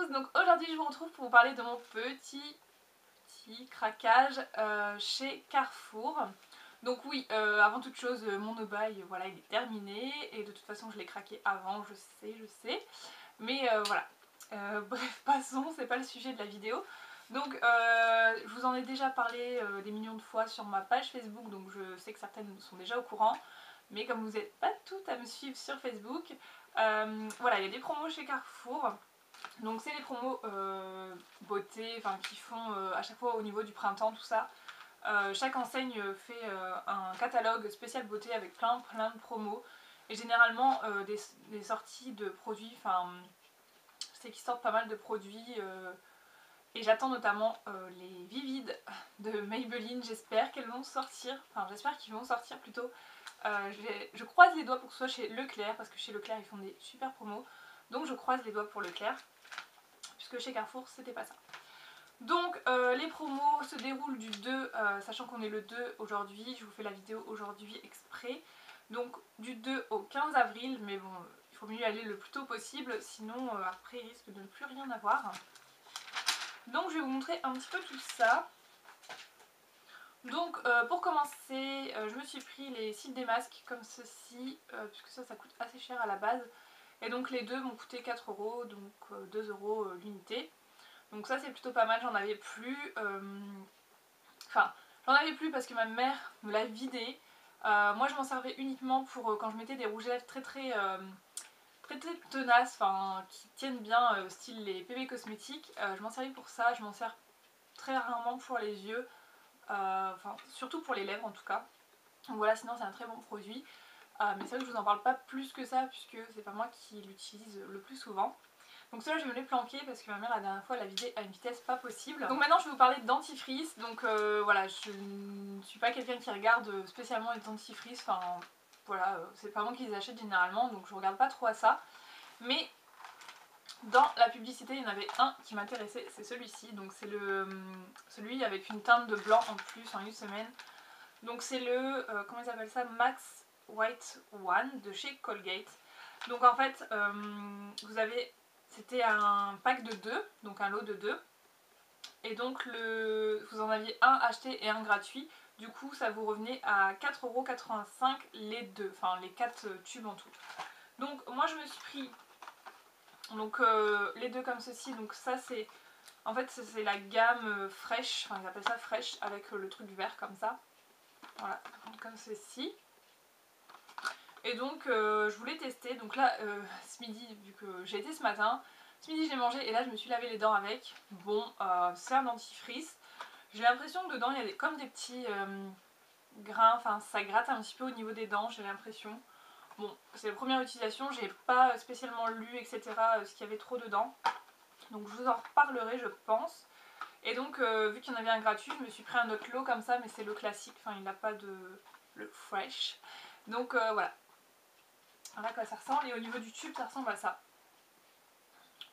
tous, donc aujourd'hui je vous retrouve pour vous parler de mon petit craquage chez Carrefour. Donc oui, avant toute chose, mon no-buy, voilà, il est terminé et de toute façon je l'ai craqué avant, je sais. Mais voilà, bref, passons, c'est pas le sujet de la vidéo. Donc je vous en ai déjà parlé des millions de fois sur ma page Facebook, donc je sais que certaines sont déjà au courant. Mais comme vous n'êtes pas toutes à me suivre sur Facebook, voilà, il y a des promos chez Carrefour. Donc c'est les promos beauté, enfin qui font à chaque fois au niveau du printemps, tout ça. Chaque enseigne fait un catalogue spécial beauté avec plein de promos. Et généralement des sorties de produits, enfin je sais qu'ils sortent pas mal de produits. Et j'attends notamment les Vivides de Maybelline, j'espère qu'elles vont sortir, enfin j'espère qu'ils vont sortir plutôt. Je croise les doigts pour que ce soit chez Leclerc, parce que chez Leclerc ils font des super promos. Donc je croise les doigts pour Leclerc, puisque chez Carrefour c'était pas ça. Donc les promos se déroulent du 2, sachant qu'on est le 2 aujourd'hui, je vous fais la vidéo aujourd'hui exprès. Donc du 2 au 15 avril, mais bon, il faut mieux y aller le plus tôt possible, sinon après il risque de ne plus rien avoir. Donc je vais vous montrer un petit peu tout ça. Donc pour commencer, je me suis pris les cils des masques comme ceci, puisque ça coûte assez cher à la base. Et donc les deux m'ont coûté 4 euros, donc 2 euros l'unité. Donc ça c'est plutôt pas mal, j'en avais plus. Enfin, j'en avais plus parce que ma mère me l'a vidé. Moi je m'en servais uniquement pour quand je mettais des rouges à lèvres très tenaces, enfin qui tiennent bien, style les PB cosmétiques. Je m'en servais pour ça, je m'en sers très rarement pour les yeux. Enfin surtout pour les lèvres en tout cas. Donc voilà, sinon c'est un très bon produit. Mais c'est vrai que je vous en parle pas plus que ça puisque c'est pas moi qui l'utilise le plus souvent. Donc cela je vais me les planquer parce que ma mère la dernière fois l'a vidé à une vitesse pas possible. Donc maintenant je vais vous parler de dentifrice. Donc voilà, je ne suis pas quelqu'un qui regarde spécialement les dentifrices. Enfin voilà, c'est pas moi qui les achète généralement, donc je regarde pas trop à ça. Mais dans la publicité, il y en avait un qui m'intéressait, c'est celui-ci. Donc c'est celui avec une teinte de blanc en plus en une semaine. Donc c'est le, comment ils appellent ça, Max White One de chez Colgate. Donc en fait, vous avez, c'était un pack de 2, donc un lot de 2. Et donc vous en aviez un acheté et un gratuit. Du coup ça vous revenait à 4,85 € les deux, enfin les 4 tubes en tout. Donc moi je me suis pris donc les deux comme ceci. Donc ça c'est, en fait c'est la gamme fraîche, enfin ils appellent ça fraîche avec le truc vert comme ça. Voilà, comme ceci. Et donc je voulais tester, donc là ce midi, vu que j'ai été ce matin, ce midi j'ai mangé et là je me suis lavé les dents avec. Bon, c'est un dentifrice. J'ai l'impression que dedans il y a comme des petits grains, enfin ça gratte un petit peu au niveau des dents, j'ai l'impression. Bon, c'est la première utilisation, j'ai pas spécialement lu etc. Ce qu'il y avait trop dedans. Donc je vous en reparlerai je pense. Et donc vu qu'il y en avait un gratuit, je me suis pris un autre lot comme ça, mais c'est le classique, enfin il n'a pas de le fresh. Donc voilà. Voilà à quoi ça ressemble, et au niveau du tube ça ressemble à ça.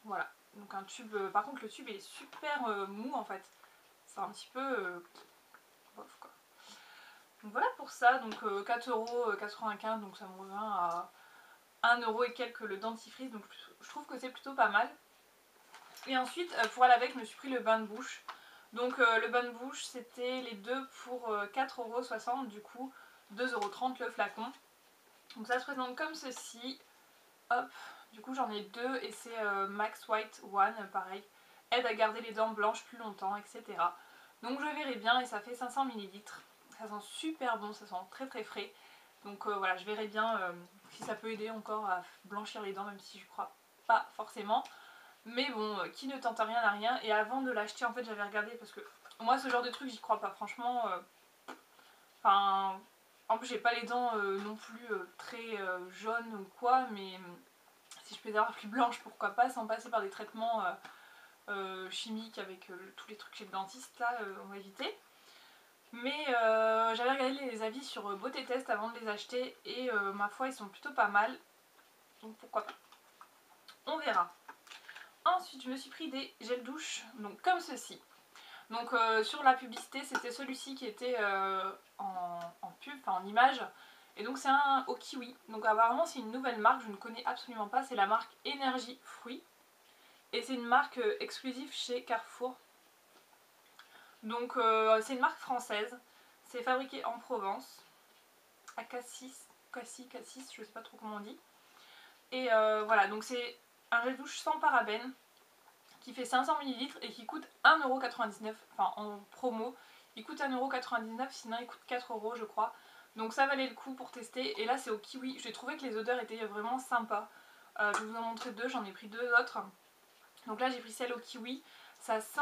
Voilà, donc un tube, par contre le tube est super mou en fait. C'est un petit peu bof quoi. Donc voilà pour ça, donc 4,95 €, donc ça me revient à 1 € et quelques le dentifrice, donc je trouve que c'est plutôt pas mal. Et ensuite pour aller avec je me suis pris le bain de bouche. Donc le bain de bouche c'était les deux pour 4,60 €, du coup 2,30 € le flacon. Donc ça se présente comme ceci. Hop, du coup j'en ai deux et c'est Max White One, pareil. Aide à garder les dents blanches plus longtemps, etc. Donc je verrai bien, et ça fait 500 ml. Ça sent super bon, ça sent très frais. Donc voilà, je verrai bien si ça peut aider encore à blanchir les dents, même si je crois pas forcément. Mais bon, qui ne tente rien à rien. Et avant de l'acheter, en fait j'avais regardé parce que moi ce genre de truc j'y crois pas, franchement. Enfin, en plus j'ai pas les dents non plus très jaunes ou quoi, mais si je peux les avoir plus blanches pourquoi pas, sans passer par des traitements chimiques avec tous les trucs chez le dentiste là, on va éviter. Mais j'avais regardé les avis sur Beauté Test avant de les acheter et ma foi ils sont plutôt pas mal, donc pourquoi pas, on verra. Ensuite je me suis pris des gels douche, donc comme ceci. Donc sur la publicité c'était celui-ci qui était en pub, enfin en image. Et donc c'est un au kiwi. Donc apparemment c'est une nouvelle marque, je ne connais absolument pas. C'est la marque Énergie Fruits. et c'est une marque exclusive chez Carrefour. Donc c'est une marque française, c'est fabriqué en Provence, à Cassis, je sais pas trop comment on dit. Et voilà, donc c'est un gel douche sans parabènes qui fait 500 ml et qui coûte 1,99€, enfin en promo, il coûte 1,99€, sinon il coûte 4€ je crois. Donc ça valait le coup pour tester, et là c'est au kiwi, j'ai trouvé que les odeurs étaient vraiment sympas. Je vais vous en montrer deux, j'en ai pris deux autres. Donc là j'ai pris celle au kiwi, ça sent...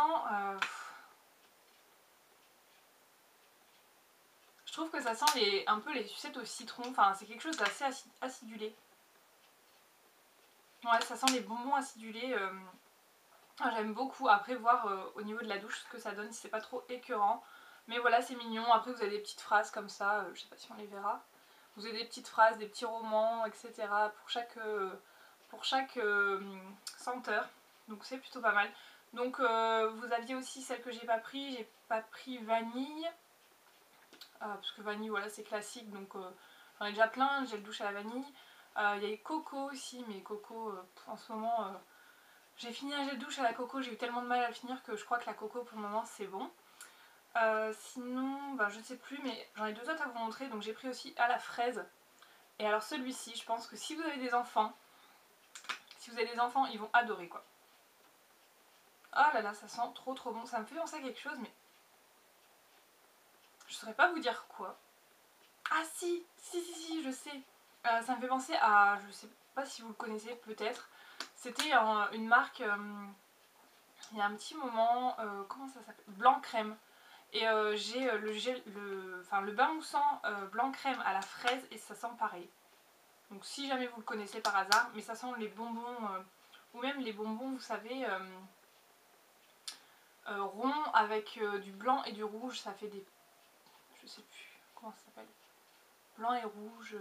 je trouve que ça sent un peu les sucettes au citron, enfin c'est quelque chose d'assez acidulé. Ouais, ça sent les bonbons acidulés, j'aime beaucoup. Après voir au niveau de la douche ce que ça donne, si c'est pas trop écœurant. Mais voilà, c'est mignon. Après vous avez des petites phrases comme ça, je sais pas si on les verra. Vous avez des petites phrases, des petits romans, etc. pour chaque senteur. Donc c'est plutôt pas mal. Donc vous aviez aussi celle que j'ai pas pris vanille. Parce que vanille, voilà, c'est classique, donc j'en ai déjà plein, j'ai le douche à la vanille. Il y a les coco aussi, mais coco, en ce moment, j'ai fini un gel douche à la coco, j'ai eu tellement de mal à le finir que je crois que la coco pour le moment c'est bon. Sinon, bah, je ne sais plus, mais j'en ai deux autres à vous montrer, donc j'ai pris aussi à la fraise. Et alors celui-ci, je pense que si vous avez des enfants, ils vont adorer quoi. Oh là là, ça sent trop bon, ça me fait penser à quelque chose, mais je saurais pas vous dire quoi. Ah si, je sais. Ça me fait penser à, je sais pas si vous le connaissez peut-être, c'était une marque, il y a un petit moment, comment ça s'appelle, Blanc Crème. Et j'ai le bain moussant blanc crème à la fraise et ça sent pareil. Donc si jamais vous le connaissez par hasard, mais ça sent les bonbons, ou même les bonbons, vous savez, ronds avec du blanc et du rouge, ça fait des, je sais plus comment ça s'appelle, blanc et rouge,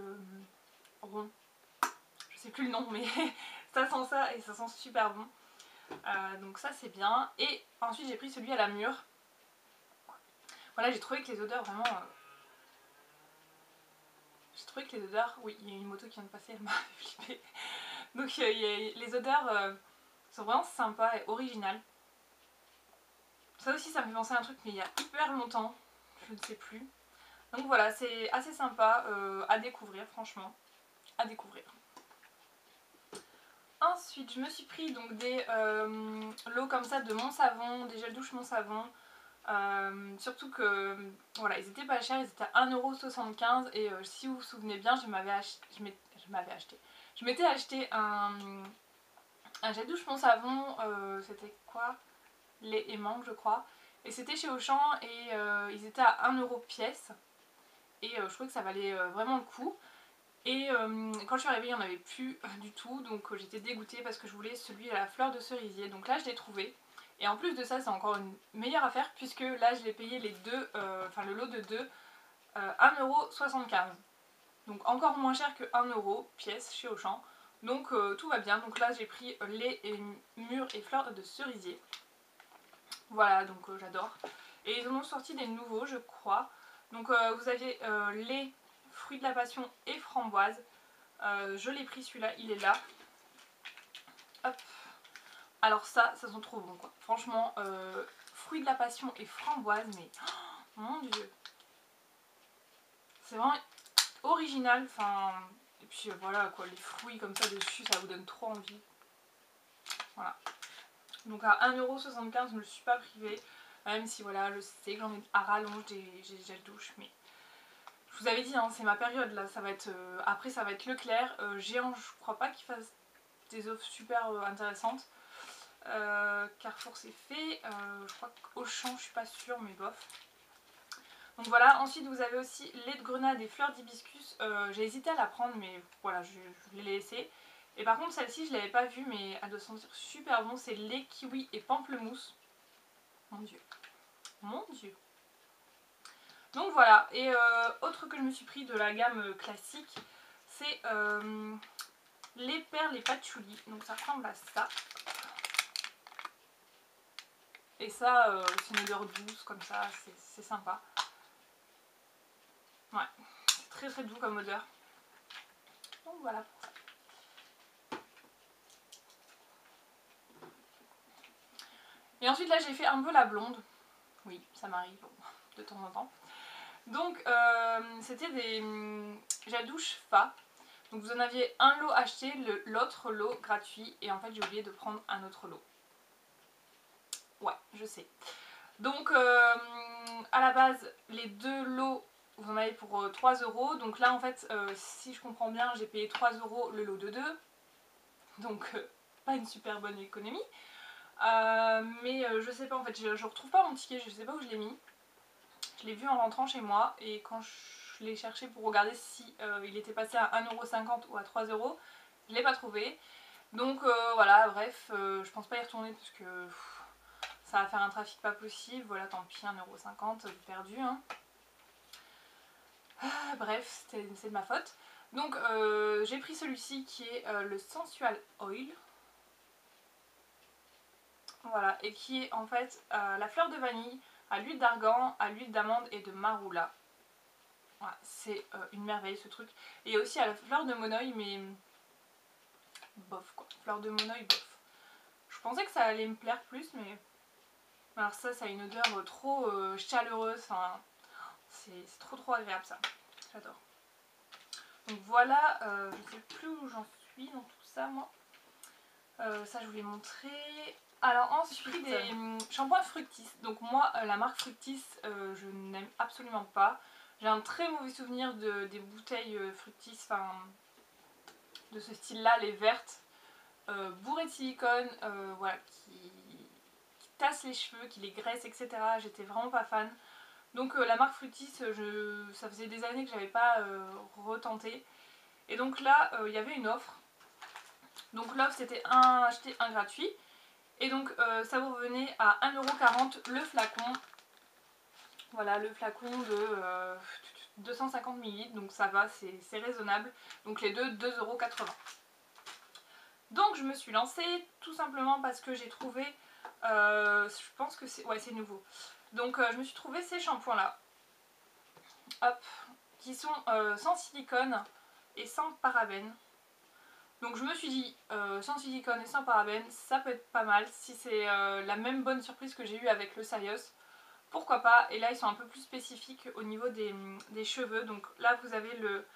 rond. Je sais plus le nom, mais ça sent ça et ça sent super bon. Donc ça c'est bien. Et ensuite j'ai pris celui à la mûre. Voilà, j'ai trouvé que les odeurs vraiment... j'ai trouvé que les odeurs... Oui, il y a une moto qui vient de passer, elle m'a fait flipper. Donc les odeurs sont vraiment sympas et originales. Ça aussi ça me fait penser à un truc mais il y a hyper longtemps. Je ne sais plus. Donc voilà, c'est assez sympa à découvrir, franchement. À découvrir. Ensuite, je me suis pris donc des lots comme ça de Mon Savon, des gels douche Mon Savon. Surtout que voilà, ils étaient pas chers, ils étaient à 1,75€ et si vous vous souvenez bien, je m'étais acheté un gel douche Mon Savon, c'était quoi, lait et mangue je crois, et c'était chez Auchan et ils étaient à 1€ pièce et je trouvais que ça valait vraiment le coup. Et quand je suis arrivée, il n'y en avait plus du tout, donc j'étais dégoûtée parce que je voulais celui à la fleur de cerisier. Donc là, je l'ai trouvé. Et en plus de ça, c'est encore une meilleure affaire puisque là, je l'ai payé les deux, le lot de deux, 1,75€. Donc encore moins cher que 1€ pièce chez Auchan. Donc tout va bien. Donc là, j'ai pris lait et mûre et fleur de cerisier. Voilà, donc j'adore. Et ils en ont sorti des nouveaux, je crois. Donc vous aviez lait, fruits de la passion et framboise. Je l'ai pris celui-là, il est là. Hop. Alors ça sent trop bon quoi. Franchement, fruits de la passion et framboise, mais oh, mon dieu. C'est vraiment original. Enfin, et puis voilà quoi, les fruits comme ça dessus, ça vous donne trop envie. Voilà. Donc à 1,75€, je ne me suis pas privée. Même si voilà, je sais que j'en ai à rallonge des gels douche, mais je vous avais dit, hein, c'est ma période là, ça va être après ça va être Leclerc, Géant, je crois pas qu'il fasse des offres super intéressantes. Carrefour c'est fait, je crois qu'Auchan je suis pas sûre mais bof. Donc voilà, ensuite vous avez aussi lait de grenade et fleurs d'hibiscus, j'ai hésité à la prendre mais voilà, je l'ai laissée. Et par contre celle-ci je l'avais pas vue mais elle doit sentir super bon, c'est lait kiwi et pamplemousse. Mon dieu, mon dieu. Donc voilà, et autre que je me suis pris de la gamme classique, c'est les perles et patchouli. Donc ça ressemble à ça. Et ça, c'est une odeur douce comme ça, c'est sympa. Ouais, c'est très très doux comme odeur. Donc voilà pour ça. Et ensuite là j'ai fait un peu la blonde. Oui, ça m'arrive de temps en temps. Donc c'était des gel douche Fa. Donc vous en aviez un lot acheté, l'autre lot gratuit. Et en fait j'ai oublié de prendre un autre lot. Ouais, je sais. Donc à la base les deux lots vous en avez pour 3 €. Donc là en fait si je comprends bien j'ai payé 3 € le lot de 2. Donc pas une super bonne économie. Mais je sais pas en fait, je retrouve pas mon ticket, je sais pas où je l'ai mis. Je l'ai vu en rentrant chez moi et quand je l'ai cherché pour regarder si il était passé à 1,50 € ou à 3 €, je l'ai pas trouvé. Donc voilà, bref, je pense pas y retourner parce que ça va faire un trafic pas possible. Voilà, tant pis, 1,50 € perdu. Hein. Bref, c'est de ma faute. Donc j'ai pris celui-ci qui est le Sensual Oil. Voilà, et qui est en fait la fleur de vanille, à l'huile d'argan, à l'huile d'amande et de marula. Voilà, c'est une merveille ce truc. Et aussi à la fleur de monoï, mais bof quoi. Fleur de monoï, bof. Je pensais que ça allait me plaire plus, mais alors ça a une odeur trop chaleureuse. Enfin, c'est trop agréable ça. J'adore. Donc voilà, je sais plus où j'en suis dans tout ça moi. Ça je voulais montrer. Alors ensuite des shampoings Fructis. Donc moi la marque Fructis je n'aime absolument pas. J'ai un très mauvais souvenir des bouteilles Fructis, enfin de ce style là, les vertes, bourrées de silicone, voilà, qui tassent les cheveux, qui les graissent, etc. J'étais vraiment pas fan. Donc la marque Fructis, ça faisait des années que j'avais pas retenté. Et donc là il y avait une offre. Donc l'offre c'était un acheté, un gratuit. Et donc ça vous revenait à 1,40 € le flacon. Voilà, le flacon de 250 ml, donc ça va, c'est raisonnable. Donc les deux, 2,80 €. Donc je me suis lancée tout simplement parce que j'ai trouvé, je pense que c'est nouveau. Donc je me suis trouvé ces shampoings là, hop, qui sont sans silicone et sans parabènes. Donc je me suis dit, sans silicone et sans parabènes, ça peut être pas mal. Si c'est la même bonne surprise que j'ai eue avec le Sayos, pourquoi pas. Et là ils sont un peu plus spécifiques au niveau des cheveux. Donc là vous avez le,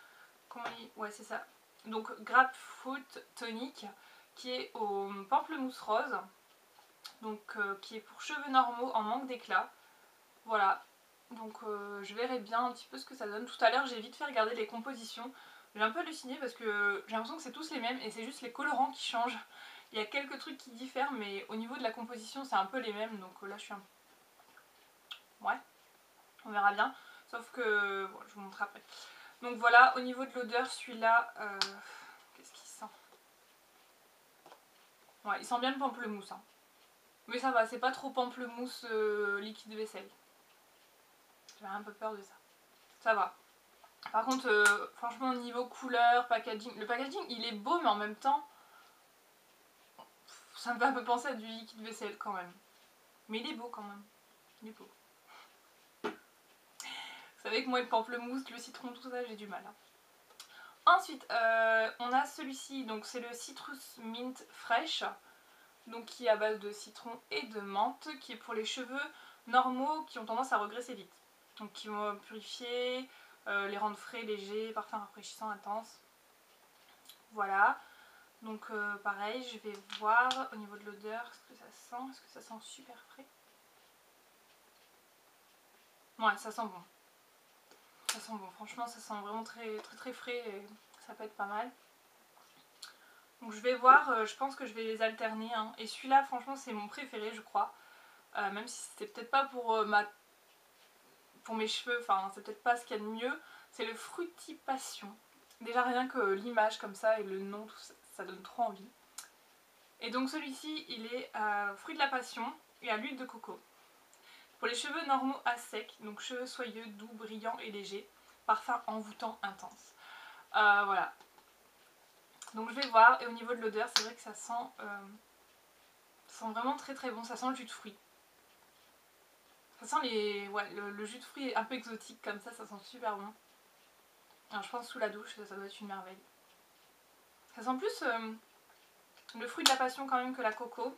ouais c'est ça, donc Grapefruit Tonic, qui est au pamplemousse rose. Donc qui est pour cheveux normaux en manque d'éclat. Voilà. Donc je verrai bien un petit peu ce que ça donne. Tout à l'heure j'ai vite fait regarder les compositions. J'ai un peu halluciné parce que j'ai l'impression que c'est tous les mêmes et c'est juste les colorants qui changent. Il y a quelques trucs qui diffèrent mais au niveau de la composition c'est un peu les mêmes. Donc là je suis un... Ouais, on verra bien. Sauf que... Bon, je vous montre après. Donc voilà, au niveau de l'odeur, celui-là... Qu'est-ce qu'il sent? Ouais, il sent bien le pamplemousse. Hein. Mais ça va, c'est pas trop pamplemousse liquide vaisselle. J'avais un peu peur de ça. Ça va. Par contre, franchement, niveau couleur, packaging, le packaging il est beau, mais en même temps, ça me fait un peu penser à du liquide vaisselle quand même. Mais il est beau quand même. Il est beau. Vous savez que moi, le pamplemousse, le citron, tout ça, j'ai du mal. Hein. Ensuite, on a celui-ci, donc c'est le Citrus Mint Fresh, donc qui est à base de citron et de menthe, qui est pour les cheveux normaux qui ont tendance à regresser vite. Donc qui vont purifier, les rendre frais, légers, parfum rafraîchissant, intense. Voilà. Donc pareil, je vais voir au niveau de l'odeur ce que ça sent. Est-ce que ça sent super frais? Ouais, ça sent bon. Ça sent bon, franchement ça sent vraiment très frais et ça peut être pas mal. Donc je vais voir, je pense que je vais les alterner. Hein. Et celui-là franchement c'est mon préféré je crois. Même si c'était peut-être pas pour mes cheveux, enfin c'est peut-être pas ce qu'il y a de mieux. C'est le Fruity Passion. Déjà rien que l'image comme ça et le nom, tout ça, ça donne trop envie. Et donc celui-ci il est à fruit de la passion et à l'huile de coco. Pour les cheveux normaux à sec, donc cheveux soyeux, doux, brillants et légers. Parfum envoûtant, intense. Voilà. Donc je vais voir, et au niveau de l'odeur, c'est vrai que ça sent vraiment très bon, ça sent le jus de fruits. Ça sent le jus de fruits un peu exotique comme ça sent super bon. Alors je pense sous la douche, ça doit être une merveille. Ça sent plus le fruit de la passion quand même que la coco.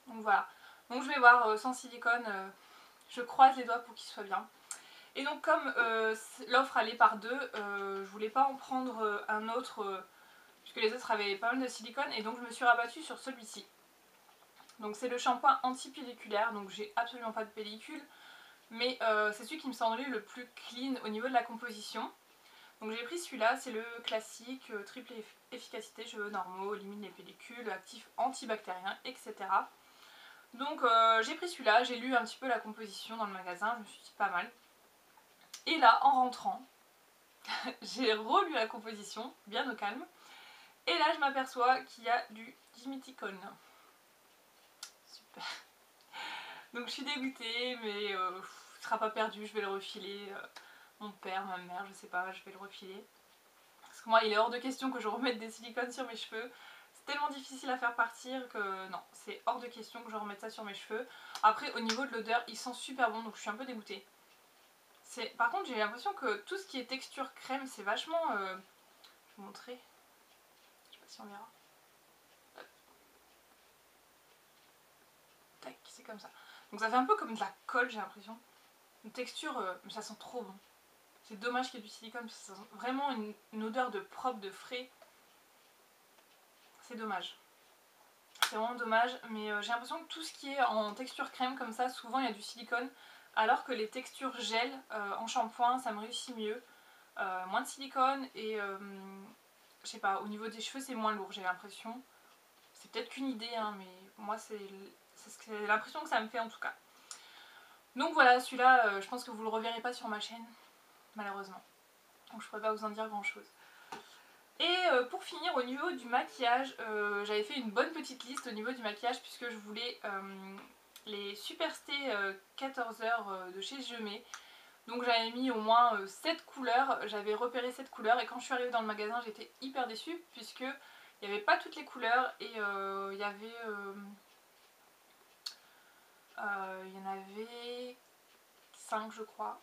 Donc voilà. Donc je vais voir sans silicone, je croise les doigts pour qu'il soit bien. Et donc comme l'offre allait par deux, je voulais pas en prendre un autre puisque les autres avaient pas mal de silicone, et donc je me suis rabattue sur celui-ci. Donc c'est le shampoing anti-pelliculaire, donc j'ai absolument pas de pellicule, mais c'est celui qui me semblait le plus clean au niveau de la composition. Donc j'ai pris celui-là, c'est le classique, triple efficacité, cheveux normaux, élimine les pellicules, actif antibactérien, etc. Donc j'ai pris celui-là, j'ai lu un petit peu la composition dans le magasin, je me suis dit pas mal. Et là, en rentrant, j'ai relu la composition, bien au calme, et là je m'aperçois qu'il y a du diméthicone. Super. Donc je suis dégoûtée, mais il sera pas perdu, je vais le refiler. Mon père, ma mère, je sais pas, je vais le refiler. Parce que moi, il est hors de question que je remette des silicones sur mes cheveux. C'est tellement difficile à faire partir que non, c'est hors de question que je remette ça sur mes cheveux. Après, au niveau de l'odeur, il sent super bon, donc je suis un peu dégoûtée. Par contre, j'ai l'impression que tout ce qui est texture crème, c'est vachement... Je vais vous montrer. Je sais pas si on verra. Tac, c'est comme ça. Donc ça fait un peu comme de la colle, j'ai l'impression. Une texture, mais ça sent trop bon. C'est dommage qu'il y ait du silicone, parce que ça sent vraiment une odeur de propre, de frais. C'est dommage. C'est vraiment dommage, mais j'ai l'impression que tout ce qui est en texture crème comme ça, souvent il y a du silicone, alors que les textures gel en shampoing, ça me réussit mieux. Moins de silicone et je sais pas, au niveau des cheveux c'est moins lourd, j'ai l'impression. C'est peut-être qu'une idée, hein, mais moi c'est l'impression que ça me fait en tout cas. Donc voilà, celui-là, je pense que vous le reverrez pas sur ma chaîne, malheureusement. Donc je pourrais pas vous en dire grand chose. Et pour finir, au niveau du maquillage, j'avais fait une bonne petite liste au niveau du maquillage puisque je voulais les Superstay 14 heures de chez Gemay. Donc j'avais mis au moins 7 couleurs, j'avais repéré 7 couleurs, et quand je suis arrivée dans le magasin j'étais hyper déçue puisque il n'y avait pas toutes les couleurs, et il y en avait 5 je crois.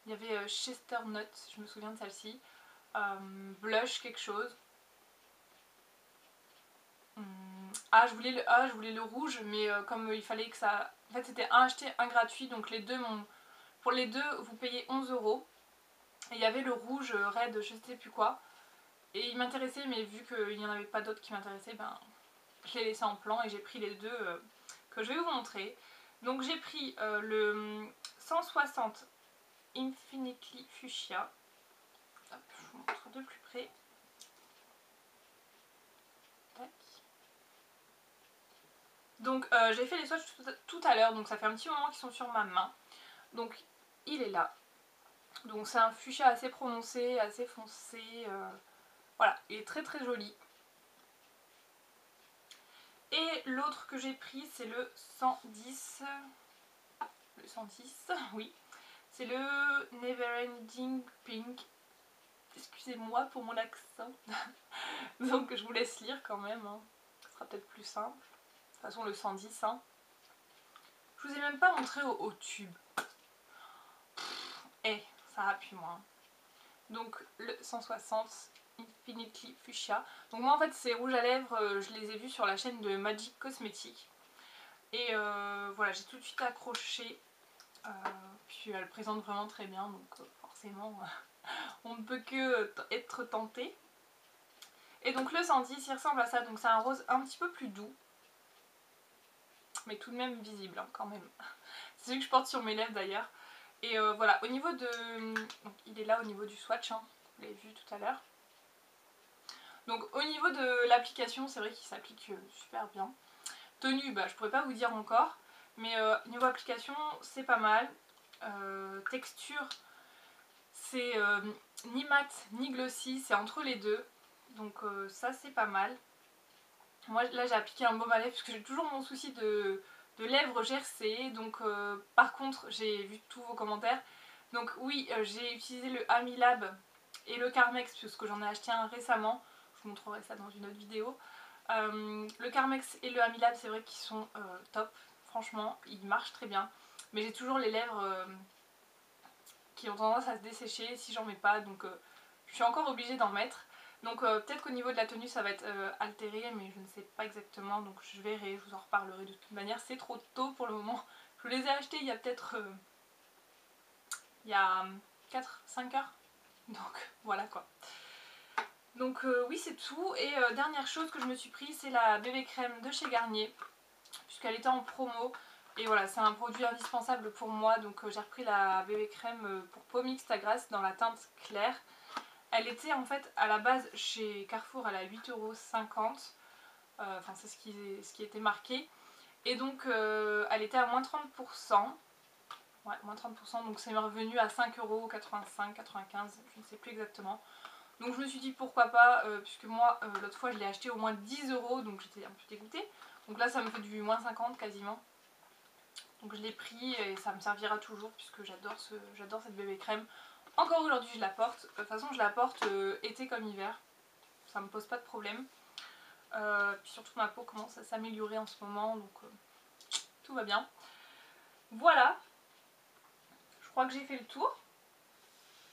Il y avait Chesternut, je me souviens de celle-ci, Blush quelque chose. Je voulais le rouge, mais comme il fallait que ça... En fait c'était un acheté, un gratuit, donc pour les deux vous payez 11 €. Et il y avait le rouge Red, je sais plus quoi. Et il m'intéressait, mais vu qu'il n'y en avait pas d'autres qui m'intéressaient, ben, je l'ai laissé en plan et j'ai pris les deux que je vais vous montrer. Donc j'ai pris le 160 Infinitely Fuchsia. Hop, je vous montre de plus près. Tac. Donc j'ai fait les swatchs tout à l'heure, donc ça fait un petit moment qu'ils sont sur ma main. Donc il est là. Donc c'est un fuchsia assez prononcé, assez foncé. Voilà, il est très très joli. Et l'autre que j'ai pris, c'est le 110. Le 110, oui. C'est le Neverending Pink. Excusez-moi pour mon accent. Donc je vous laisse lire quand même, hein. Ce sera peut-être plus simple. De toute façon le 110, hein. Je vous ai même pas montré au tube. Ça appuie moins. Donc le 160 Infinitely Fuchsia. Donc moi en fait ces rouges à lèvres, je les ai vus sur la chaîne de Magic Cosmetics. Et voilà, j'ai tout de suite accroché. Puis elle présente vraiment très bien, donc forcément on ne peut que être tenté. Et donc le 110 il ressemble à ça, donc c'est un rose un petit peu plus doux, mais tout de même visible, hein, quand même. C'est celui que je porte sur mes lèvres d'ailleurs. Et voilà, au niveau de... Donc, il est là au niveau du swatch, hein, vous l'avez vu tout à l'heure. Donc au niveau de l'application, c'est vrai qu'il s'applique super bien. Tenue, bah, je pourrais pas vous dire encore, mais niveau application, c'est pas mal. Texture, c'est ni mat ni glossy, c'est entre les deux. Donc ça c'est pas mal. Moi là j'ai appliqué un baume à lèvres parce que j'ai toujours mon souci de lèvres gercées. Donc par contre j'ai vu tous vos commentaires. Donc oui, j'ai utilisé le Amilab et le Carmex parce que j'en ai acheté un récemment. Je vous montrerai ça dans une autre vidéo. Le Carmex et le Amilab c'est vrai qu'ils sont top. Franchement ils marchent très bien. Mais j'ai toujours les lèvres qui ont tendance à se dessécher si j'en mets pas. Donc je suis encore obligée d'en mettre. Donc peut-être qu'au niveau de la tenue ça va être altéré, mais je ne sais pas exactement, donc je verrai, je vous en reparlerai de toute manière. C'est trop tôt pour le moment. Je les ai achetés il y a peut-être il y a 4-5 heures, donc voilà quoi. Donc oui, c'est tout. Et dernière chose que je me suis pris, c'est la bébé crème de chez Garnier, puisqu'elle était en promo. Et voilà, c'est un produit indispensable pour moi, donc j'ai repris la bébé crème pour peau mixte à grasse dans la teinte claire. Elle était en fait à la base chez Carrefour, elle a 8,50 €, enfin c'est ce qui était marqué. Et donc elle était à moins 30%, ouais, moins 30%, donc c'est revenu à 5,85 €, 95, je ne sais plus exactement. Donc je me suis dit pourquoi pas, puisque moi l'autre fois je l'ai acheté au moins 10 €, donc j'étais un peu dégoûtée. Donc là ça me fait du moins 50 quasiment. Donc je l'ai pris et ça me servira toujours puisque j'adore cette bébé crème. Encore aujourd'hui je la porte, de toute façon je la porte été comme hiver, ça me pose pas de problème. Puis surtout ma peau commence à s'améliorer en ce moment, donc tout va bien. Voilà, je crois que j'ai fait le tour.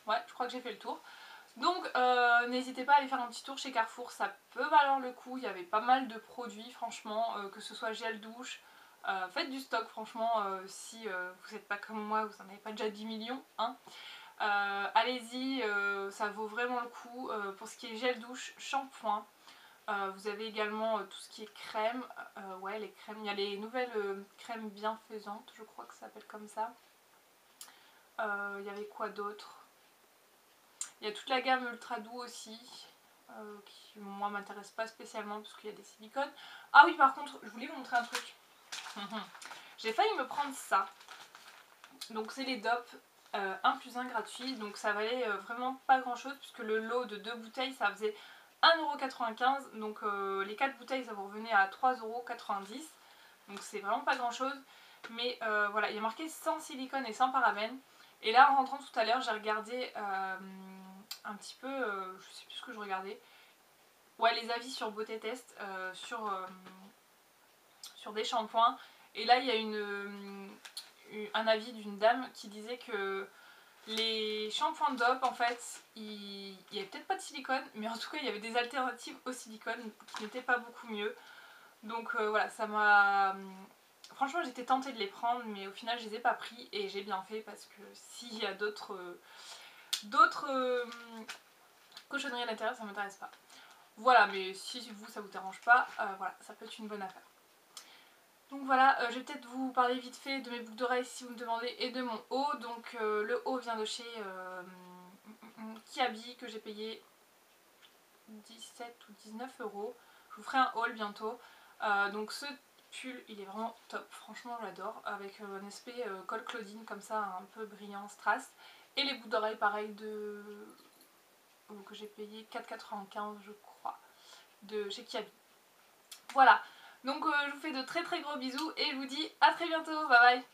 Ouais, je crois que j'ai fait le tour. Donc n'hésitez pas à aller faire un petit tour chez Carrefour, ça peut valoir le coup, il y avait pas mal de produits franchement, que ce soit gel douche, faites du stock franchement, si vous n'êtes pas comme moi, vous n'en avez pas déjà 10 millions, hein. Allez-y, ça vaut vraiment le coup. Pour ce qui est gel douche, shampoing, vous avez également tout ce qui est crème, ouais les crèmes, il y a les nouvelles crèmes bienfaisantes, je crois que ça s'appelle comme ça. Il y avait quoi d'autre? Il y a toute la gamme ultra doux aussi, qui moi m'intéresse pas spécialement parce qu'il y a des silicones. Ah oui, par contre je voulais vous montrer un truc. J'ai failli me prendre ça. Donc c'est les DOP 1 + 1 gratuit, donc ça valait vraiment pas grand chose puisque le lot de 2 bouteilles ça faisait 1,95 €, donc les 4 bouteilles ça vous revenait à 3,90 €, donc c'est vraiment pas grand chose. Mais voilà, il y a marqué sans silicone et sans parabènes. Et là en rentrant tout à l'heure j'ai regardé un petit peu, je sais plus ce que je regardais. Ouais, les avis sur Beauté Test, sur des shampoings. Et là il y a un avis d'une dame qui disait que les shampoings DOP en fait, il n'y avait peut-être pas de silicone, mais en tout cas il y avait des alternatives au silicone qui n'étaient pas beaucoup mieux. Donc voilà, ça m'a... Franchement j'étais tentée de les prendre, mais au final je les ai pas pris et j'ai bien fait parce que s'il y a d'autres cochonneries à l'intérieur, ça m'intéresse pas. Voilà, mais si vous ça vous dérange pas, voilà, ça peut être une bonne affaire. Donc voilà, je vais peut-être vous parler vite fait de mes boucles d'oreilles si vous me demandez et de mon haut. Donc le haut vient de chez Kiabi que j'ai payé 17 ou 19 €. Je vous ferai un haul bientôt. Donc ce pull il est vraiment top, franchement j'adore, avec un aspect col Claudine comme ça, un peu brillant strass. Et les boucles d'oreilles pareil que j'ai payé 4,95 € je crois, de chez Kiabi. Voilà, donc je vous fais de très très gros bisous et je vous dis à très bientôt, bye bye.